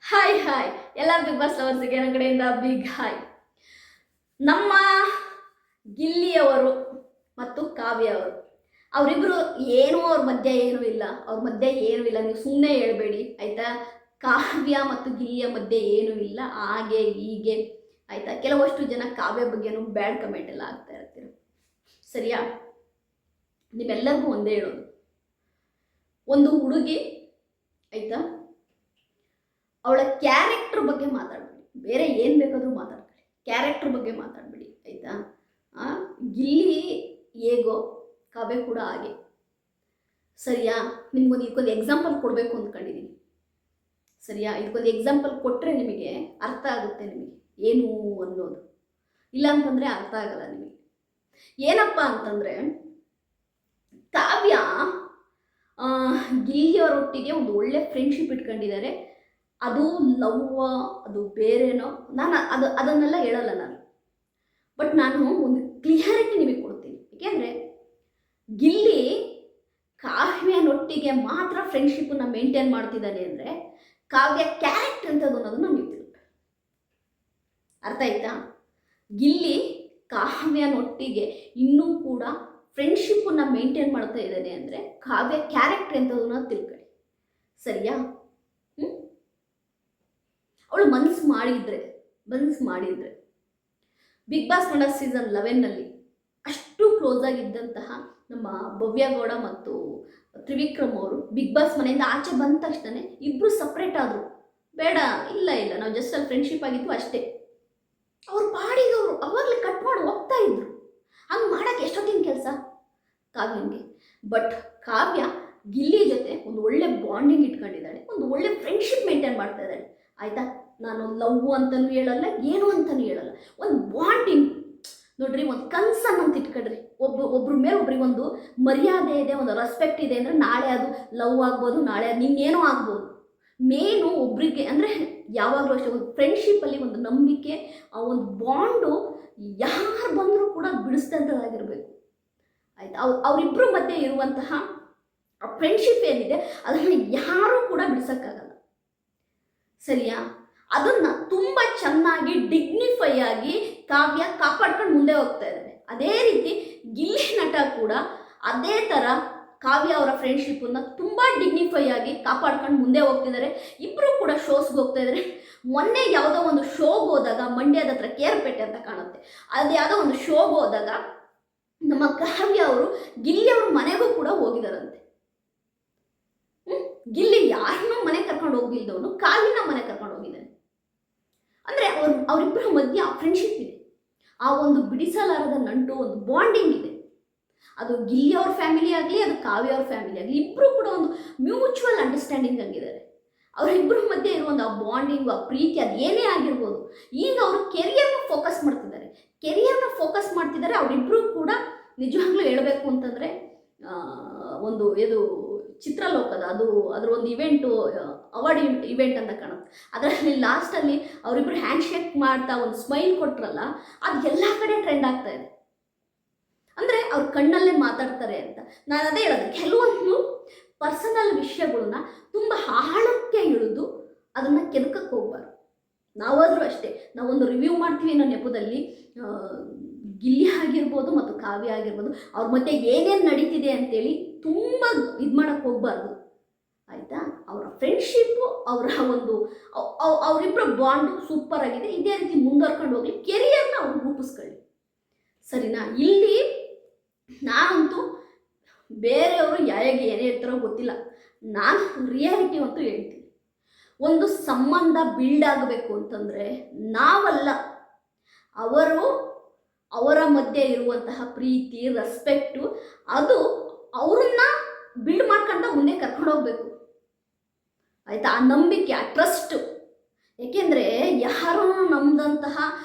Hi hi ಎಲ್ಲ big boss ಲವರ್ಸ್ಗೆ ನನ್ನ ಕಡೆಯಿಂದ ಬಿಗ್ ಹಾಯ್. ನಮ್ಮ ಗಿಲ್ಲಿಯವರು ಮತ್ತು ಕಾವ್ಯ ಅವರು ಅವರಿಬ್ಬರು ಅವ್ರ ಮಧ್ಯೆ ಏನೂ ಇಲ್ಲ, ನೀವು ಸುಮ್ಮನೆ ಹೇಳ್ಬೇಡಿ ಆಯಿತಾ. ಕಾವ್ಯ ಮತ್ತು ಗಿಲ್ಲಿಯ ಮಧ್ಯೆ ಏನೂ ಇಲ್ಲ, ಹಾಗೆ ಹೀಗೆ ಆಯಿತಾ. ಕೆಲವಷ್ಟು ಜನ ಕಾವ್ಯ ಬಗ್ಗೆನೂ ಬ್ಯಾಡ್ ಕಮೆಂಟ್ ಎಲ್ಲ ಆಗ್ತಾ ಇರ್ತೀರ, ಸರಿಯಾ? ನಿಮ್ಮೆಲ್ಲರಿಗೂ ಒಂದೇ ಹೇಳೋದು, ಒಂದು ಹುಡುಗಿ ಆಯಿತಾ, ಅವಳ ಕ್ಯಾರೆಕ್ಟರ್ ಬಗ್ಗೆ ಮಾತಾಡಬೇಡಿ, ಬೇರೆ ಏನು ಬೇಕಾದರೂ ಮಾತಾಡ್ಕೊಳ್ಳಿ, ಕ್ಯಾರೆಕ್ಟರ್ ಬಗ್ಗೆ ಮಾತಾಡಬೇಡಿ ಆಯಿತಾ. ಗಿಲ್ಲಿ ಹೇಗೋ ಕಾವ್ಯ ಕೂಡ ಹಾಗೆ, ಸರಿಯಾ? ಇದಕ್ಕೊಂದು ಎಕ್ಸಾಂಪಲ್ ಕೊಡಬೇಕು ಅಂದ್ಕೊಂಡಿದ್ದೀನಿ, ಸರಿಯಾ? ಇದಕ್ಕೊಂದು ಎಕ್ಸಾಂಪಲ್ ಕೊಟ್ಟರೆ ನಿಮಗೆ ಅರ್ಥ ಆಗುತ್ತೆ, ನಿಮಗೆ ಏನು ಅನ್ನೋದು. ಇಲ್ಲ ಅಂತಂದರೆ ಅರ್ಥ ಆಗಲ್ಲ ನಿಮಗೆ. ಏನಪ್ಪ ಅಂತಂದರೆ, ಕಾವ್ಯ ಗಿಲ್ಲಿಯವರೊಟ್ಟಿಗೆ ಒಂದು ಒಳ್ಳೆ ಫ್ರೆಂಡ್ಶಿಪ್ ಇಟ್ಕೊಂಡಿದ್ದಾರೆ. ಅದು ಲವ್, ಅದು ಬೇರೆನೋ, ನಾನು ಅದನ್ನೆಲ್ಲ ಹೇಳಲ್ಲ ನಾನು. ಬಟ್ ನಾನು ಒಂದು ಕ್ಲಿಯರಿಟಿ ನಿಮಗೆ ಕೊಡ್ತೀನಿ. ಏಕೆಂದರೆ ಗಿಲ್ಲಿ ಕಾವ್ಯನೊಟ್ಟಿಗೆ ಮಾತ್ರ ಫ್ರೆಂಡ್ಶಿಪ್ಪನ್ನು ಮೇಂಟೈನ್ ಮಾಡ್ತಿದ್ದಾನೆ ಅಂದರೆ ಕಾವ್ಯ ಕ್ಯಾರೆಕ್ಟರ್ ಎಂಥದ್ದು ಅನ್ನೋದನ್ನು ನೀವು ತಿಳ್ಬೇಕು. ಅರ್ಥ ಆಯ್ತಾ? ಗಿಲ್ಲಿ ಕಾವ್ಯನೊಟ್ಟಿಗೆ ಇನ್ನೂ ಕೂಡ ಫ್ರೆಂಡ್ಶಿಪ್ಪನ್ನು ಮೇಂಟೈನ್ ಮಾಡ್ತಾ ಇದ್ದಾನೆ ಅಂದರೆ ಕಾವ್ಯ ಕ್ಯಾರೆಕ್ಟರ್ ಎಂಥದನ್ನ ತಿಳ್ಕೊಳ್ಳಿ, ಸರಿಯಾ? ಅವಳು ಮನಸ್ಸು ಮಾಡಿದರೆ ಬಿಗ್ ಬಾಸ್ ಕನ್ನಡ ಸೀಸನ್ 11ನಲ್ಲಿ ಅಷ್ಟು ಕ್ಲೋಸ್ ಆಗಿದ್ದಂತಹ ನಮ್ಮ ಭವ್ಯಗೌಡ ಮತ್ತು ತ್ರಿವಿಕ್ರಮ್ ಅವರು ಬಿಗ್ ಬಾಸ್ ಮನೆಯಿಂದ ಆಚೆ ಬಂದ ತಕ್ಷಣ ಇಬ್ಬರು ಸಪ್ರೇಟ್ ಆದರು. ಬೇಡ, ಇಲ್ಲ ನಾವು ಜಸ್ಟ್ ಅಲ್ಲಿ ಫ್ರೆಂಡ್ಶಿಪ್ ಆಗಿತ್ತು ಅಷ್ಟೇ. ಅವ್ರು ಪಾಡಿಗವರು ಅವಾಗಲೇ ಕಟ್ ಮಾಡಿ ಹೋಗ್ತಾ ಇದ್ರು. ಹಂಗೆ ಮಾಡೋಕ್ಕೆ ಎಷ್ಟೊತ್ತಿನ ಕೆಲಸ ಕಾವ್ಯನಿಗೆ. ಬಟ್ ಕಾವ್ಯ ಗಿಲ್ಲಿ ಜೊತೆ ಒಂದು ಒಳ್ಳೆ ಬಾಂಡಿಂಗ್ ಇಟ್ಕೊಂಡಿದ್ದಾಳೆ, ಒಂದು ಒಳ್ಳೆ ಫ್ರೆಂಡ್ಶಿಪ್ ಮೇಂಟೈನ್ ಮಾಡ್ತಾ ಇದ್ದಾಳೆ ಆಯಿತಾ. ನಾನು ಲವ್ ಅಂತಲೂ ಹೇಳಲ್ಲ, ಏನು ಅಂತಲೂ ಹೇಳಲ್ಲ, ಒಂದು ಬಾಂಡಿಂಗ್ ನೋಡ್ರಿ, ಒಂದು ಕನ್ಸನ್ ಅಂತ ಇಟ್ಕೊಳ್ರಿ. ಒಬ್ರ ಮೇಲೆ ಒಬ್ರಿಗೆ ಒಂದು ಮರ್ಯಾದೆ ಇದೆ, ಒಂದು ರೆಸ್ಪೆಕ್ಟ್ ಇದೆ ಅಂದರೆ ನಾಳೆ ಅದು ಲವ್ ಆಗ್ಬೋದು, ನಾಳೆ ಅದು ಇನ್ನೇನೋ ಆಗ್ಬೋದು. ಮೇನು ಒಬ್ರಿಗೆ ಅಂದರೆ ಯಾವಾಗಲೂ ಅಷ್ಟೇ ಒಂದು ಫ್ರೆಂಡ್ಶಿಪ್ಪಲ್ಲಿ ಒಂದು ನಂಬಿಕೆ, ಆ ಒಂದು ಬಾಂಡು ಯಾರು ಬಂದರೂ ಕೂಡ ಬಿಡಿಸ್ತಂಥದ್ದಾಗಿರಬೇಕು ಆಯಿತಾ. ಅವರಿಬ್ಬರ ಮಧ್ಯೆ ಇರುವಂತಹ ಆ ಫ್ರೆಂಡ್ಶಿಪ್ ಏನಿದೆ ಅದನ್ನು ಯಾರೂ ಕೂಡ ಬಿಡಿಸೋಕ್ಕಾಗಲ್ಲ, ಸರಿಯಾ? ಅದನ್ನು ತುಂಬ ಚೆನ್ನಾಗಿ ಡಿಗ್ನಿಫೈ ಆಗಿ ಕಾವ್ಯ ಕಾಪಾಡ್ಕೊಂಡು ಮುಂದೆ ಹೋಗ್ತಾ ಇದ್ದಾರೆ. ಅದೇ ರೀತಿ ಗಿಲ್ಲಿ ನಟ ಕೂಡ ಅದೇ ಥರ ಕಾವ್ಯ ಅವರ ಫ್ರೆಂಡ್ಶಿಪ್ಪನ್ನು ತುಂಬ ಡಿಗ್ನಿಫೈ ಆಗಿ ಕಾಪಾಡ್ಕೊಂಡು ಮುಂದೆ ಹೋಗ್ತಿದ್ದಾರೆ. ಇಬ್ಬರು ಕೂಡ ಶೋಸ್ಗೆ ಹೋಗ್ತಾ ಇದ್ದಾರೆ. ಮೊನ್ನೆ ಯಾವುದೋ ಒಂದು ಶೋಗೆ ಹೋದಾಗ, ಮಂಡ್ಯದ ಹತ್ರ ಕೇರ್ಪೇಟೆ ಅಂತ ಕಾಣುತ್ತೆ, ಅದು ಯಾವುದೋ ಒಂದು ಶೋಗೆ ಹೋದಾಗ ನಮ್ಮ ಕಾವ್ಯ ಅವರು ಗಿಲ್ಲಿ ಅವ್ರ ಮನೆಗೂ ಕೂಡ ಹೋಗಿದ್ದಾರಂತೆ. ಗಿಲ್ಲಿ ಯಾರನ್ನೂ ಮನೆ ಕರ್ಕೊಂಡು ಹೋಗಿಲ್ದವನು ಕಾವ್ಯನ ಮನೆ ಕರ್ಕೊಂಡು ಹೋಗಿದ್ದಾನೆ. ಅಂದರೆ ಅವರಿಬ್ಬರ ಮಧ್ಯೆ ಆ ಫ್ರೆಂಡ್ಶಿಪ್ ಇದೆ, ಆ ಒಂದು ಬಿಡಿಸಲಾರದ ನಂಟು, ಒಂದು ಬಾಂಡಿಂಗ್ ಇದೆ. ಅದು ಗಿಲ್ಲಿ ಅವ್ರ ಫ್ಯಾಮಿಲಿ ಆಗಲಿ, ಅದು ಕಾವ್ಯ ಅವ್ರ ಫ್ಯಾಮಿಲಿ ಆಗಲಿ, ಇಬ್ಬರು ಕೂಡ ಒಂದು ಮ್ಯೂಚುವಲ್ ಅಂಡರ್ಸ್ಟ್ಯಾಂಡಿಂಗ್ ಆಗಿದ್ದಾರೆ. ಅವರಿಬ್ಬರ ಮಧ್ಯೆ ಇರುವಂಥ ಆ ಬಾಂಡಿಂಗು, ಆ ಪ್ರೀತಿ, ಅದು ಏನೇ ಆಗಿರ್ಬೋದು. ಈಗ ಅವರು ಕೆರಿಯರ್ನ ಫೋಕಸ್ ಮಾಡ್ತಿದ್ದಾರೆ. ಅವರಿಬ್ಬರು ಕೂಡ ನಿಜವಾಗ್ಲೂ ಹೇಳಬೇಕು ಅಂತಂದರೆ ಒಂದು ಇದು ಚಿತ್ರಲೋಕದ ಅದರ ಒಂದು ಇವೆಂಟು, ಅವಾರ್ಡ್ ಇವೆಂಟ್ ಅಂತ ಕಾಣುತ್ತೆ. ಅದರಲ್ಲಿ ಲಾಸ್ಟಲ್ಲಿ ಅವರಿಬ್ಬರು ಹ್ಯಾಂಡ್ ಶೇಕ್ ಮಾಡ್ತಾ ಒಂದು ಸ್ಮೈಲ್ ಕೊಟ್ರಲ್ಲ, ಅದು ಎಲ್ಲ ಕಡೆ ಟ್ರೆಂಡ್ ಆಗ್ತಾ ಇದೆ. ಅಂದರೆ ಅವ್ರ ಕಣ್ಣಲ್ಲೇ ಮಾತಾಡ್ತಾರೆ ಅಂತ ನಾನು ಅದೇ ಹೇಳೋದು. ಕೆಲವೊಂದು ಪರ್ಸನಲ್ ವಿಷಯಗಳನ್ನ ತುಂಬ ಆಳಕ್ಕೆ ಇಳಿದು ಅದನ್ನು ಕೆದಕಕ್ಕೆ ಹೋಗ್ಬಾರ್ದು. ನಾವಾದರೂ ಅಷ್ಟೇ, ನಾವೊಂದು ರಿವ್ಯೂ ಮಾಡ್ತೀವಿ ಅನ್ನೋ ನೆಪದಲ್ಲಿ ಗಿಲ್ಲಿ ಆಗಿರ್ಬೋದು ಮತ್ತು ಕಾವ್ಯ ಆಗಿರ್ಬೋದು ಅವ್ರ ಮಧ್ಯೆ ಏನೇನು ನಡೀತಿದೆ ಅಂತೇಳಿ ತುಂಬ ಇದು ಮಾಡೋಕ್ಕೆ ಹೋಗ್ಬಾರ್ದು ಆಯಿತಾ. ಅವರ ಫ್ರೆಂಡ್ಶಿಪ್ಪು, ಅವರಿಬ್ಬರ ಬಾಂಡು ಸೂಪರ್ ಆಗಿದೆ. ಇದೇ ರೀತಿ ಮುಂದುವರ್ಕೊಂಡು ಹೋಗಲಿ, ಕೆರಿಯರ್ನ ಅವ್ರು ರೂಪಿಸ್ಕೊಳ್ಳಿ, ಸರಿನಾ? ಇಲ್ಲಿ ನಾನಂತೂ ಬೇರೆಯವರು ಯಾರಿಗೆ ಏನೇ ಹೇಳ್ತಾರೋ ಗೊತ್ತಿಲ್ಲ, ನಾನು ರಿಯಾಲಿಟಿ ಅಂತೂ ಹೇಳ್ತೀನಿ. ಒಂದು ಸಂಬಂಧ ಬಿಲ್ಡ್ ಆಗಬೇಕು ಅಂತಂದರೆ ನಾವಲ್ಲ, ಅವರ ಮಧ್ಯೆ ಇರುವಂತಹ ಪ್ರೀತಿ, ರೆಸ್ಪೆಕ್ಟು, ಅದು ಅವ್ರನ್ನ ಬಿಲ್ಡ್ ಮಾಡ್ಕೊಂತ ಮುಂದೆ ಕರ್ಕೊಂಡು ಹೋಗ್ಬೇಕು ಆಯಿತಾ. ಆ ನಂಬಿಕೆ, ಆ ಟ್ರಸ್ಟು. ಏಕೆಂದರೆ ಯಾರನ್ನೂ ನಂಬದಂತಹ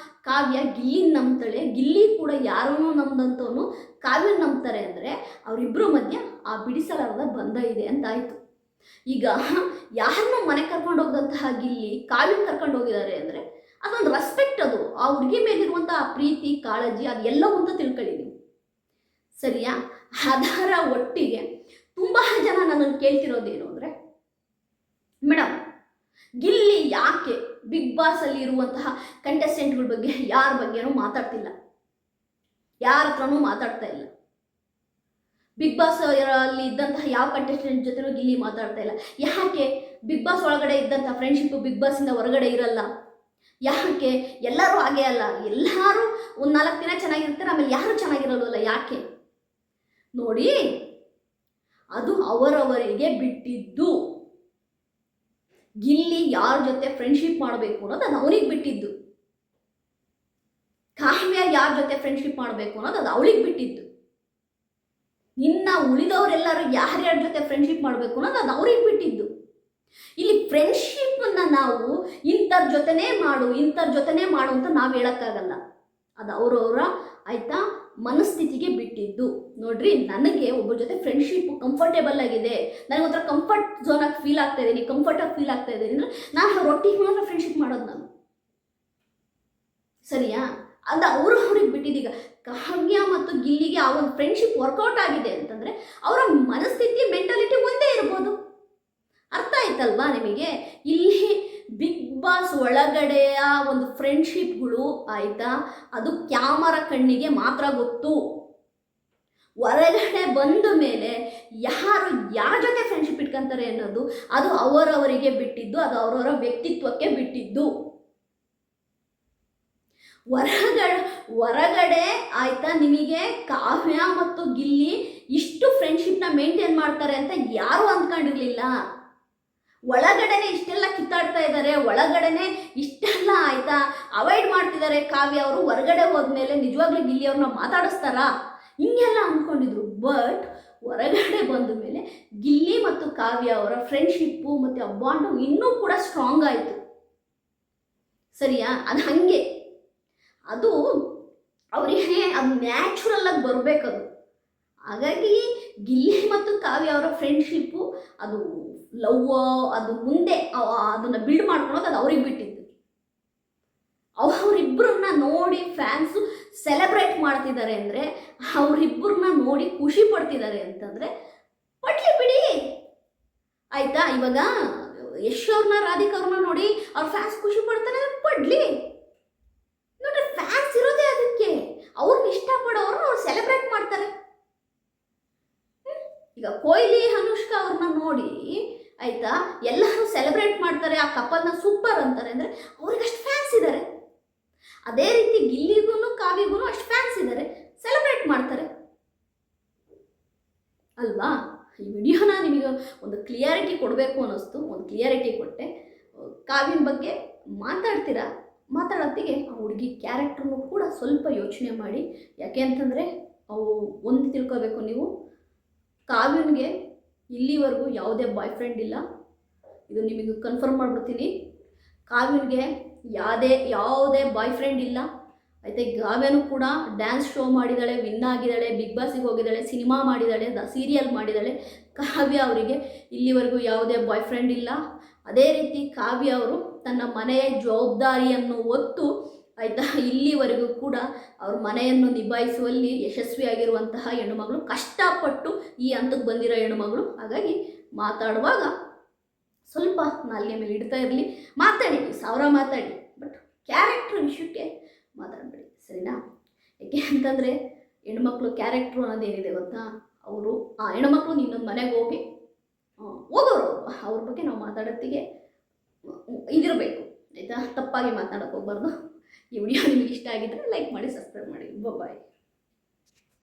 ಕಾವ್ಯ ಗಿಲ್ಲಿನ ನಂಬ್ತಾಳೆ, ಗಿಲ್ಲಿ ಕೂಡ ಯಾರನ್ನೂ ನಂಬದಂಥವನು ಕಾವ್ಯನ ನಂಬ್ತಾರೆ ಅಂದರೆ ಅವರಿಬ್ಬರ ಮಧ್ಯೆ ಆ ಬಿಡಿಸಲಾರದ ಬಂಧ ಇದೆ ಅಂತಾಯಿತು. ಈಗ ಯಾರನ್ನೂ ಮನೆ ಕರ್ಕೊಂಡು ಹೋಗದಂತಹ ಗಿಲ್ಲಿ ಕಾವ್ಯನ ಕರ್ಕೊಂಡು ಹೋಗಿದ್ದಾರೆ ಅಂದರೆ ಅದೊಂದು ರೆಸ್ಪೆಕ್ಟ್, ಅದು ಆ ಹುಡುಗಿ ಮೇಲಿರುವಂಥ ಪ್ರೀತಿ, ಕಾಳಜಿ, ಅದು ಎಲ್ಲವೂ ಅಂತ ತಿಳ್ಕೊಳ್ಳಿ ನೀವು, ಸರಿಯಾ? ಅದರ ಒಟ್ಟಿಗೆ ತುಂಬ ಜನ ನನ್ನನ್ನು ಕೇಳ್ತಿರೋದೇನು ಅಂದರೆ, ಮೇಡಮ್ ಗಿಲ್ಲಿ ಯಾಕೆ ಬಿಗ್ ಬಾಸಲ್ಲಿ ಇರುವಂತಹ ಕಂಟೆಸ್ಟೆಂಟ್ಗಳ ಬಗ್ಗೆ ಯಾರ ಬಗ್ಗೆನೂ ಮಾತಾಡ್ತಿಲ್ಲ, ಯಾರ ಹತ್ರನೂ ಮಾತಾಡ್ತಾ ಇಲ್ಲ. ಬಿಗ್ ಬಾಸ್ ಅಲ್ಲಿ ಇದ್ದಂತಹ ಯಾವ ಕಂಟೆಸ್ಟೆಂಟ್ ಜೊತೆನೂ ಗಿಲ್ಲಿ ಮಾತಾಡ್ತಾ ಇಲ್ಲ. ಯಾಕೆ ಬಿಗ್ ಬಾಸ್ ಒಳಗಡೆ ಇದ್ದಂತಹ ಫ್ರೆಂಡ್ಶಿಪ್ ಬಿಗ್ ಬಾಸಿಂದ ಹೊರಗಡೆ ಇರಲ್ಲ? ಯಾಕೆ? ಎಲ್ಲರೂ ಹಾಗೆ ಅಲ್ಲ, ಎಲ್ಲರೂ ಒಂದು 4 ದಿನ ಚೆನ್ನಾಗಿರ್ತಾರೆ, ಆಮೇಲೆ ಯಾರು ಚೆನ್ನಾಗಿರಲ್ವಲ್ಲ. ಯಾಕೆ ನೋಡಿ, ಅದು ಅವರವರಿಗೆ ಬಿಟ್ಟಿದ್ದು. ಗಿಲ್ಲಿ ಯಾರ ಜೊತೆ ಫ್ರೆಂಡ್ಶಿಪ್ ಮಾಡಬೇಕು ಅನ್ನೋದು ಅದು ಅವನಿಗೆ ಬಿಟ್ಟಿದ್ದು. ಕಾವ್ಯ ಯಾರ ಜೊತೆ ಫ್ರೆಂಡ್ಶಿಪ್ ಮಾಡಬೇಕು ಅನ್ನೋದು ಅದು ಅವಳಿಗೆ ಬಿಟ್ಟಿದ್ದು. ಇನ್ನು ಉಳಿದವರೆಲ್ಲರೂ ಯಾರ್ಯಾರ ಜೊತೆ ಫ್ರೆಂಡ್ಶಿಪ್ ಮಾಡಬೇಕು ಅನ್ನೋದು ಅದು ಅವ್ರಿಗೆ ಬಿಟ್ಟಿದ್ದು. ಇಲ್ಲಿ ಫ್ರೆಂಡ್ಶಿಪ್ಪನ್ನು ನಾವು ಇಂಥರ ಜೊತೆನೇ ಮಾಡು ಅಂತ ನಾವು ಹೇಳೋಕ್ಕಾಗಲ್ಲ. ಅದು ಅವರವರ ಆಯಿತಾ ಮನಸ್ಥಿತಿಗೆ ಬಿಟ್ಟಿದ್ದು. ನೋಡ್ರಿ, ನನಗೆ ಒಬ್ಬರ ಜೊತೆ ಫ್ರೆಂಡ್ಶಿಪ್ ಕಂಫರ್ಟೇಬಲ್ ಆಗಿದೆ, ನನಗೆ ಒಂಥರ ಕಂಫರ್ಟ್ ಝೋನಾಗಿ ಫೀಲ್ ಆಗ್ತಾ ಇದ್ದೀನಿ, ಕಂಫರ್ಟಾಗಿ ಫೀಲ್ ಆಗ್ತಾ ಇದ್ದೀನಿ ಅಂದರೆ ನಾನು ಅವ್ರೊಟ್ಟಿಗೆ ಮಾತ್ರ ಫ್ರೆಂಡ್ಶಿಪ್ ಮಾಡೋದು ನಾನು. ಸರಿಯಾ? ಅದು ಅವ್ರಿಗೆ ಬಿಟ್ಟಿದ್ದೀಗ. ಕಾವ್ಯ ಮತ್ತು ಗಿಲ್ಲಿಗೆ ಆ ಒಂದು ಫ್ರೆಂಡ್ಶಿಪ್ ವರ್ಕೌಟ್ ಆಗಿದೆ ಅಂತಂದರೆ ಅವರ ಮನಸ್ಥಿತಿ ಮೆಂಟಾಲಿಟಿ ಒಂದೇ ಇರ್ಬೋದು. ಅರ್ಥ ಆಯ್ತಲ್ವಾ ನಿಮಗೆ? ಇಲ್ಲಿ ಬಿಗ್ ಬಾಸ್ ಒಳಗಡೆಯ ಒಂದು ಫ್ರೆಂಡ್ಶಿಪ್ಗಳು ಆಯಿತಾ, ಅದು ಕ್ಯಾಮರಾ ಕಣ್ಣಿಗೆ ಮಾತ್ರ ಗೊತ್ತು. ಹೊರಗಡೆ ಬಂದ ಮೇಲೆ ಯಾರು ಯಾರ ಜೊತೆ ಫ್ರೆಂಡ್ಶಿಪ್ ಇಟ್ಕೊಂತಾರೆ ಅನ್ನೋದು ಅದು ಅವರವರಿಗೆ ಬಿಟ್ಟಿದ್ದು, ಅದು ಅವರವರ ವ್ಯಕ್ತಿತ್ವಕ್ಕೆ ಬಿಟ್ಟಿದ್ದು. ಹೊರಗಡೆ ಆಯಿತಾ ನಿಮಗೆ ಕಾವ್ಯ ಮತ್ತು ಗಿಲ್ಲಿ ಇಷ್ಟು ಫ್ರೆಂಡ್ಶಿಪ್ನ ಮೇಂಟೈನ್ ಮಾಡ್ತಾರೆ ಅಂತ ಯಾರೂ ಅಂದ್ಕೊಂಡಿರಲಿಲ್ಲ. ಒಳಗಡೆನೆ ಇಷ್ಟೆಲ್ಲ ಕಿತ್ತಾಡ್ತಾ ಇದ್ದಾರೆ, ಒಳಗಡೆನೆ ಇಷ್ಟೆಲ್ಲ ಆಯಿತಾ ಅವಾಯ್ಡ್ ಮಾಡ್ತಿದ್ದಾರೆ ಕಾವ್ಯ ಅವರು. ಹೊರಗಡೆ ಹೋದ್ಮೇಲೆ ನಿಜವಾಗ್ಲೂ ಗಿಲ್ಲಿ ಅವ್ರನ್ನ ಮಾತಾಡಿಸ್ತಾರಾ ಹಿಂಗೆಲ್ಲ ಅಂದ್ಕೊಂಡಿದ್ರು. ಬಟ್ ಹೊರಗಡೆ ಬಂದ ಮೇಲೆ ಗಿಲ್ಲಿ ಮತ್ತು ಕಾವ್ಯ ಅವರ ಫ್ರೆಂಡ್ಶಿಪ್ಪು ಮತ್ತು ಆ ಬಾಂಡು ಇನ್ನೂ ಕೂಡ ಸ್ಟ್ರಾಂಗ್ ಆಯಿತು. ಸರಿಯಾ? ಅದು ಹಾಗೆ, ಅದು ಅವರಿಗೆ ಅದು ನ್ಯಾಚುರಲ್ ಆಗಿ ಬರಬೇಕದು. ಹಾಗಾಗಿ ಗಿಲ್ಲಿ ಮತ್ತು ಕಾವ್ಯ ಅವರ ಫ್ರೆಂಡ್ಶಿಪ್ಪು ಅದು ಲವ್, ಅದು ಮುಂದೆ ಅದನ್ನು ಬಿಲ್ಡ್ ಮಾಡ್ಕೊಳೋದು ಅದು ಅವ್ರಿಗೆ ಬಿಟ್ಟಿದ್ದು. ಅವರಿಬ್ಬರನ್ನ ನೋಡಿ ಫ್ಯಾನ್ಸು ಸೆಲೆಬ್ರೇಟ್ ಮಾಡ್ತಿದ್ದಾರೆ ಅಂದರೆ, ಅವರಿಬ್ಬರನ್ನ ನೋಡಿ ಖುಷಿ ಪಡ್ತಿದ್ದಾರೆ ಅಂತಂದರೆ ಪಡ್ಲಿ ಬಿಡಿ ಆಯಿತಾ. ಇವಾಗ ಯಶ್ ಅವ್ರನ್ನ ರಾಧಿಕಾ ಅವ್ರನ್ನ ನೋಡಿ ಅವ್ರ ಫ್ಯಾನ್ಸ್ ಖುಷಿ ಪಡ್ತಾರೆ, ಪಡ್ಲಿ. ನೋಡ್ರಿ, ಫ್ಯಾನ್ಸ್ ಇರೋದೇ ಅದಕ್ಕೆ. ಅವ್ರನ್ನ ಇಷ್ಟಪಡೋರು ಅವ್ರು ಸೆಲೆಬ್ರೇಟ್ ಮಾಡ್ತಾರೆ. ಈಗ ಕೊಹ್ಲಿ ಅನುಷ್ಕಾ ಅವ್ರನ್ನ ನೋಡಿ ಆಯಿತಾ ಎಲ್ಲರೂ ಸೆಲೆಬ್ರೇಟ್ ಮಾಡ್ತಾರೆ, ಆ ಕಪಲ್ನ ಸೂಪರ್ ಅಂತಾರೆ ಅಂದರೆ ಅವ್ರಿಗಷ್ಟು ಫ್ಯಾನ್ಸ್ ಇದ್ದಾರೆ. ಅದೇ ರೀತಿ ಗಿಲ್ಲಿಗೂ ಕಾವ್ಯಗೂ ಅಷ್ಟು ಫ್ಯಾನ್ಸ್ ಇದ್ದಾರೆ, ಸೆಲೆಬ್ರೇಟ್ ಮಾಡ್ತಾರೆ ಅಲ್ವಾ. ಈ ವಿಡಿಯೋನ ನಿಮಗೆ ಒಂದು ಕ್ಲಿಯಾರಿಟಿ ಕೊಡಬೇಕು ಅನ್ನಿಸ್ತು, ಒಂದು ಕ್ಲಿಯಾರಿಟಿ ಕೊಟ್ಟೆ. ಕಾವ್ಯನ ಬಗ್ಗೆ ಮಾತಾಡೋತ್ತಿಗೆ ಆ ಹುಡುಗಿ ಕ್ಯಾರೆಕ್ಟ್ರನ್ನು ಕೂಡ ಸ್ವಲ್ಪ ಯೋಚನೆ ಮಾಡಿ. ಯಾಕೆ ಅಂತಂದರೆ ಅವು ಒಂದು ತಿಳ್ಕೋಬೇಕು ನೀವು, ಕಾವ್ಯನಿಗೆ ಇಲ್ಲಿವರೆಗೂ ಯಾವುದೇ ಬಾಯ್ ಫ್ರೆಂಡ್ ಇಲ್ಲ, ಇದು ನಿಮಗೆ ಕನ್ಫರ್ಮ್ ಮಾಡಿಬಿಡ್ತೀನಿ. ಕಾವ್ಯನಿಗೆ ಯಾವುದೇ ಬಾಯ್ ಫ್ರೆಂಡ್ ಇಲ್ಲ ಆಯಿತಾ. ಕಾವ್ಯನೂ ಕೂಡ ಡ್ಯಾನ್ಸ್ ಶೋ ಮಾಡಿದ್ದಾಳೆ, ವಿನ್ ಆಗಿದ್ದಾಳೆ, ಬಿಗ್ ಬಾಸಿಗೆ ಹೋಗಿದ್ದಾಳೆ, ಸಿನಿಮಾ ಮಾಡಿದ್ದಾಳೆ, ಸೀರಿಯಲ್ ಮಾಡಿದ್ದಾಳೆ. ಕಾವ್ಯ ಅವರಿಗೆ ಇಲ್ಲಿವರೆಗೂ ಯಾವುದೇ ಬಾಯ್ ಫ್ರೆಂಡ್ ಇಲ್ಲ. ಅದೇ ರೀತಿ ಕಾವ್ಯ ಅವರು ತನ್ನ ಮನೆಯ ಜವಾಬ್ದಾರಿಯನ್ನು ಹೊತ್ತು ಆಯಿತಾ ಇಲ್ಲಿವರೆಗೂ ಕೂಡ ಅವ್ರ ಮನೆಯನ್ನು ನಿಭಾಯಿಸುವಲ್ಲಿ ಯಶಸ್ವಿಯಾಗಿರುವಂತಹ ಹೆಣ್ಣುಮಗಳು, ಕಷ್ಟಪಟ್ಟು ಈ ಹಂತಕ್ಕೆ ಬಂದಿರೋ ಹೆಣ್ಣುಮಗಳು. ಹಾಗಾಗಿ ಮಾತಾಡುವಾಗ ಸ್ವಲ್ಪ ನಾಲ್ಗೆ ಮೇಲೆ ಇಡ್ತಾ ಇರಲಿ. ಮಾತಾಡಿ, ಸಾವಿರ ಮಾತಾಡಿ, ಬಟ್ ಕ್ಯಾರೆಕ್ಟ್ರ್ ವಿಷಯಕ್ಕೆ ಮಾತಾಡಬೇಡಿ, ಸರಿನಾ? ಯಾಕೆ ಅಂತಂದರೆ ಹೆಣ್ಮಕ್ಳು ಕ್ಯಾರೆಕ್ಟ್ರು ಅನ್ನೋದೇನಿದೆ ಗೊತ್ತಾ, ಅವರು ಆ ಹೆಣ್ಮಕ್ಳು ಇನ್ನೊಂದು ಮನೆಗೆ ಹೋಗೋರು ಅವ್ರ ಬಗ್ಗೆ ನಾವು ಮಾತಾಡೋತ್ತಿಗೆ ಇದಿರಬೇಕು ಆಯಿತಾ. ತಪ್ಪಾಗಿ ಮಾತಾಡೋಕ್ಕೆ ಹೋಗ್ಬಾರ್ದು. ಈ ವಿಡಿಯೋ ನಿಮಗೆ ಇಷ್ಟ ಆಗಿದ್ದರೆ ಲೈಕ್ ಮಾಡಿ, ಸಬ್ಸ್ಕ್ರೈಬ್ ಮಾಡಿ. ಬಾಯ್.